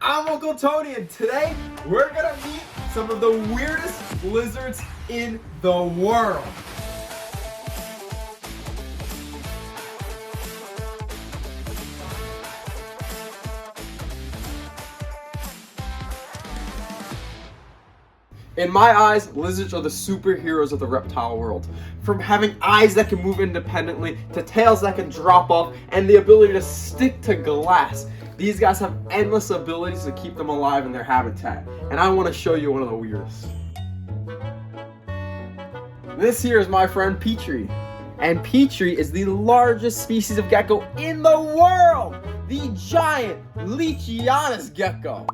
I'm Uncle Tony, and today we're gonna meet some of the weirdest lizards in the world. In my eyes, lizards are the superheroes of the reptile world. From having eyes that can move independently, to tails that can drop off, and the ability to stick to glass. These guys have endless abilities to keep them alive in their habitat. And I want to show you one of the weirdest. This here is my friend Petrie. And Petrie is the largest species of gecko in the world! The giant Leachianus gecko.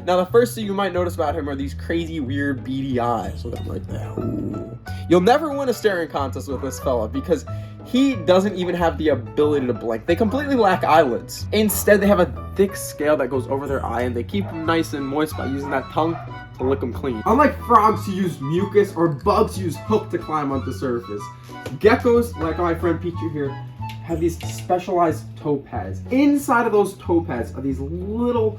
Now, the first thing you might notice about him are these crazy, weird, beady eyes. Look at him right there. Ooh. You'll never win a staring contest with this fella because he doesn't even have the ability to blink. They completely lack eyelids. Instead, they have a thick scale that goes over their eye, and they keep them nice and moist by using that tongue to lick them clean. Unlike frogs who use mucus or bugs who use hook to climb onto the surface, geckos, like my friend Petrie here, have these specialized toe pads. Inside of those toe pads are these little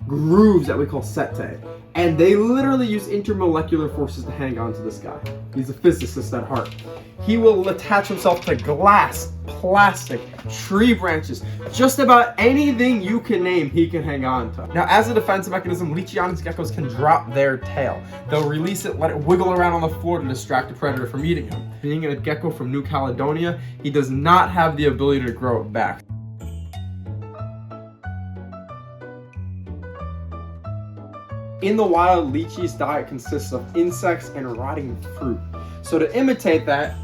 grooves that we call setae, and they literally use intermolecular forces to hang on to this guy. He's a physicist at heart. He will attach himself to glass, plastic, tree branches, just about anything you can name he can hang on to. Now, as a defense mechanism, Leachianus geckos can drop their tail. They'll release it, let it wiggle around on the floor to distract a predator from eating him. Being a gecko from New Caledonia, he does not have the ability to grow it back. In the wild, Leachie's diet consists of insects and rotting fruit. So to imitate that,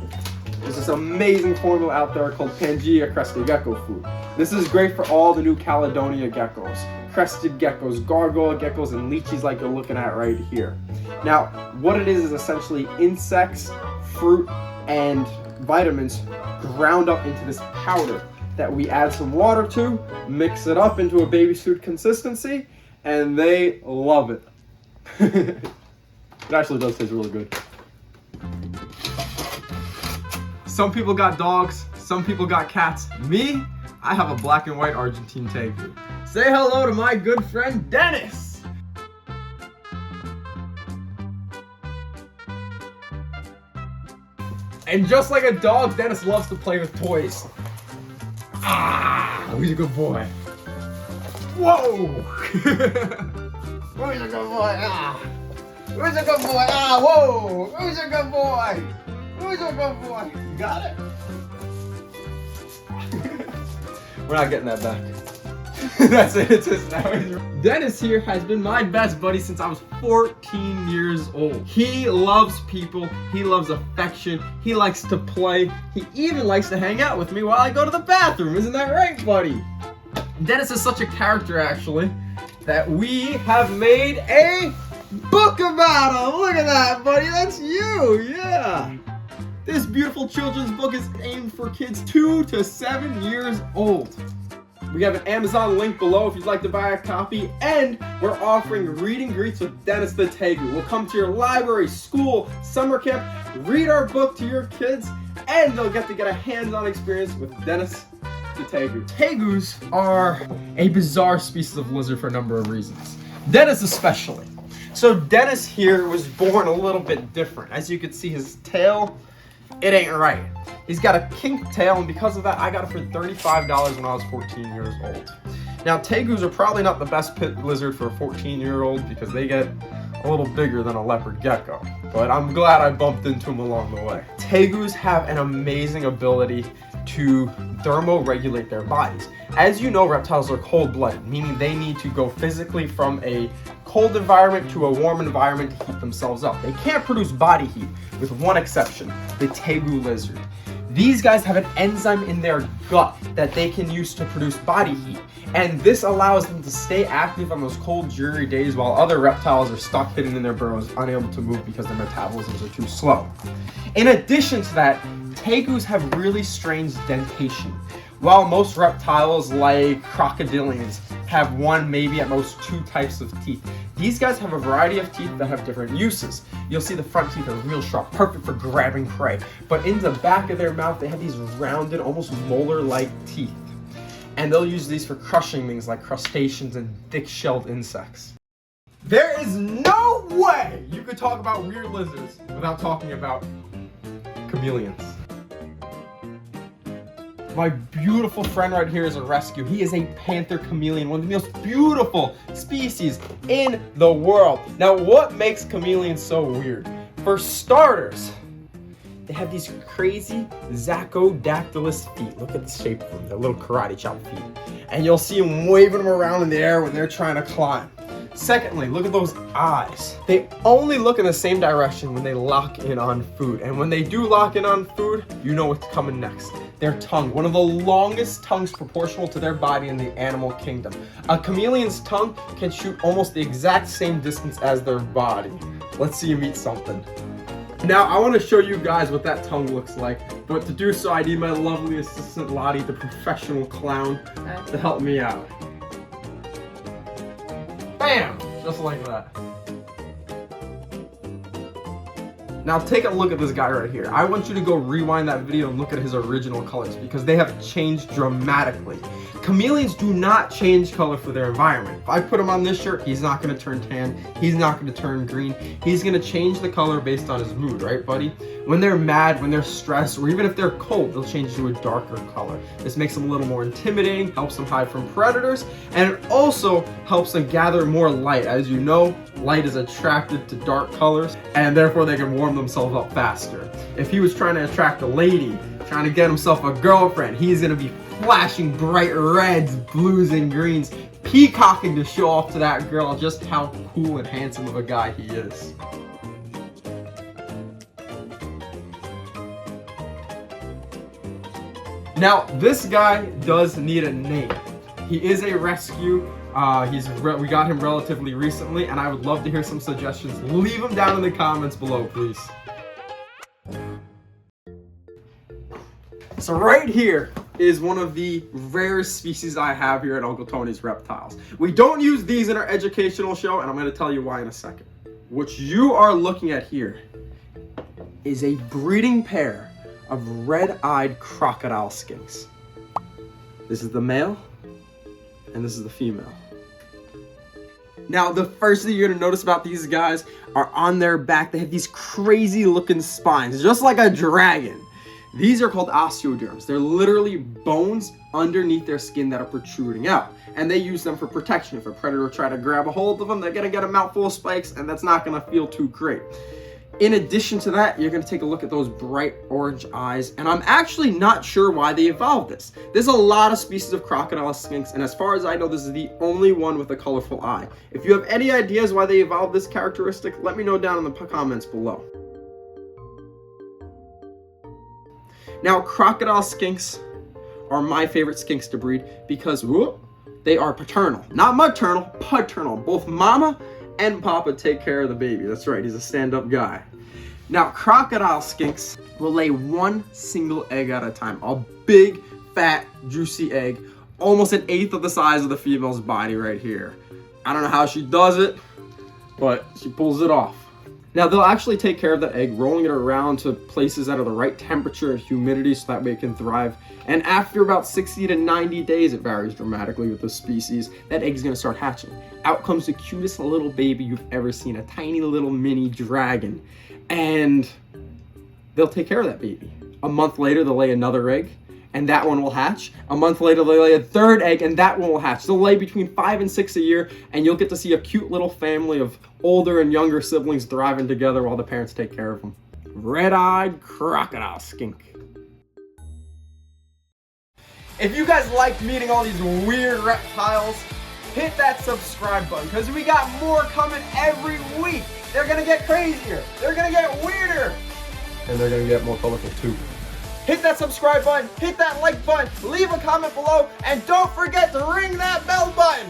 there's this amazing formula out there called Pangea crested gecko food. This is great for all the New Caledonia geckos, crested geckos, gargoyle geckos, and leechies like you're looking at right here. Now, what it is essentially insects, fruit, and vitamins ground up into this powder that we add some water to, mix it up into a baby's food consistency, and they love it. It actually does taste really good. Some people got dogs, some people got cats. Me, I have a black and white Argentine tegu. Say hello to my good friend Dennis. And just like a dog, Dennis loves to play with toys. Ah, he's a good boy. Whoa! Who's a good boy? Ah! Who's a good boy? Ah! Whoa! Who's a good boy? Who's a good boy? You got it? We're not getting that back. That's it. It's just now. Dennis here has been my best buddy since I was 14 years old. He loves people. He loves affection. He likes to play. He even likes to hang out with me while I go to the bathroom. Isn't that right, buddy? Dennis is such a character, actually, that we have made a book about him. Look at that, buddy. That's you. Yeah. This beautiful children's book is aimed for kids 2 to 7 years old. We have an Amazon link below if you'd like to buy a copy, and we're offering read and greets with Dennis the Tegu. We'll come to your library, school, summer camp, read our book to your kids, and they'll get a hands-on experience with Dennis the tegu. Tegus are a bizarre species of lizard for a number of reasons. Dennis especially. So Dennis here was born a little bit different. As you can see, his tail, it ain't right. He's got a kinked tail, and because of that, I got it for $35 when I was 14 years old. Now, tegus are probably not the best pit lizard for a 14-year-old because they get a little bigger than a leopard gecko, but I'm glad I bumped into him along the way. Tegus have an amazing ability to thermoregulate their bodies. As you know, reptiles are cold-blooded, meaning they need to go physically from a cold environment to a warm environment to heat themselves up. They can't produce body heat, with one exception, the tegu lizard. These guys have an enzyme in their gut that they can use to produce body heat, and this allows them to stay active on those cold, dreary days while other reptiles are stuck hidden in their burrows, unable to move because their metabolisms are too slow. In addition to that, tegus have really strange dentation. While most reptiles, like crocodilians, have one, maybe at most 2 types of teeth, these guys have a variety of teeth that have different uses. You'll see the front teeth are real sharp, perfect for grabbing prey. But in the back of their mouth, they have these rounded, almost molar-like teeth. and they'll use these for crushing things like crustaceans and thick-shelled insects. There is no way you could talk about weird lizards without talking about chameleons. My beautiful friend right here is a rescue. He is a panther chameleon, one of the most beautiful species in the world. Now, what makes chameleons so weird? For starters, they have these crazy zacodactylus feet. Look at the shape of them. They're little karate chop feet. And you'll see them waving them around in the air when they're trying to climb. Secondly, look at those eyes. They only look in the same direction when they lock in on food. And when they do lock in on food, you know what's coming next. Their tongue, one of the longest tongues proportional to their body in the animal kingdom. A chameleon's tongue can shoot almost the exact same distance as their body. Let's see you meet something. Now, I want to show you guys what that tongue looks like, but to do so, I need my lovely assistant Lottie, the professional clown, to help me out. Bam! Just like that. Now take a look at this guy right here. I want you to go rewind that video and look at his original colors because they have changed dramatically. Chameleons do not change color for their environment. If I put him on this shirt, he's not going to turn tan. He's not going to turn green. He's going to change the color based on his mood, right, buddy? When they're mad, when they're stressed, or even if they're cold, they'll change to a darker color. This makes them a little more intimidating, helps them hide from predators, and it also helps them gather more light. As you know, light is attracted to dark colors, and therefore they can warm themselves up faster. If he was trying to attract a lady, trying to get himself a girlfriend, he's going to be flashing bright reds, blues, and greens, peacocking to show off to that girl just how cool and handsome of a guy he is. Now, this guy does need a name. He is a rescue. We got him relatively recently, and I would love to hear some suggestions. Leave them down in the comments below, please. So right here is one of the rarest species I have here at Uncle Tony's Reptiles. We don't use these in our educational show, and I'm going to tell you why in a second. What you are looking at here is a breeding pair of red-eyed crocodile skinks. This is the male, and this is the female. Now, the first thing you're gonna notice about these guys are on their back, they have these crazy looking spines, just like a dragon. These are called osteoderms. They're literally bones underneath their skin that are protruding out. And they use them for protection. If a predator try to grab a hold of them, they're gonna get a mouthful of spikes, and that's not gonna feel too great. In addition to that, you're going to take a look at those bright orange eyes, and I'm actually not sure why they evolved this. There's a lot of species of crocodile skinks, and as far as I know, this is the only one with a colorful eye. If you have any ideas why they evolved this characteristic, let me know down in the comments below. Now, crocodile skinks are my favorite skinks to breed because they are paternal. Not maternal, paternal. Both mama and papa take care of the baby. That's right, he's a stand-up guy. Now, crocodile skinks will lay one single egg at a time. A big, fat, juicy egg, almost an eighth of the size of the female's body right here. I don't know how she does it, but she pulls it off. Now, they'll actually take care of that egg, rolling it around to places that are the right temperature and humidity so that way it can thrive. And after about 60 to 90 days, it varies dramatically with the species, that egg's gonna start hatching. Out comes the cutest little baby you've ever seen, a tiny little mini dragon. And they'll take care of that baby. A month later, they'll lay another egg, and that one will hatch. A month later, they'll lay a third egg, and that one will hatch. They'll lay between 5 and 6 a year, and you'll get to see a cute little family of older and younger siblings thriving together while the parents take care of them. Red-eyed crocodile skink. If you guys like meeting all these weird reptiles, hit that subscribe button, because we got more coming every week. They're gonna get crazier. They're gonna get weirder. And they're gonna get more colorful too. Hit that subscribe button, hit that like button, leave a comment below, and don't forget to ring that bell button.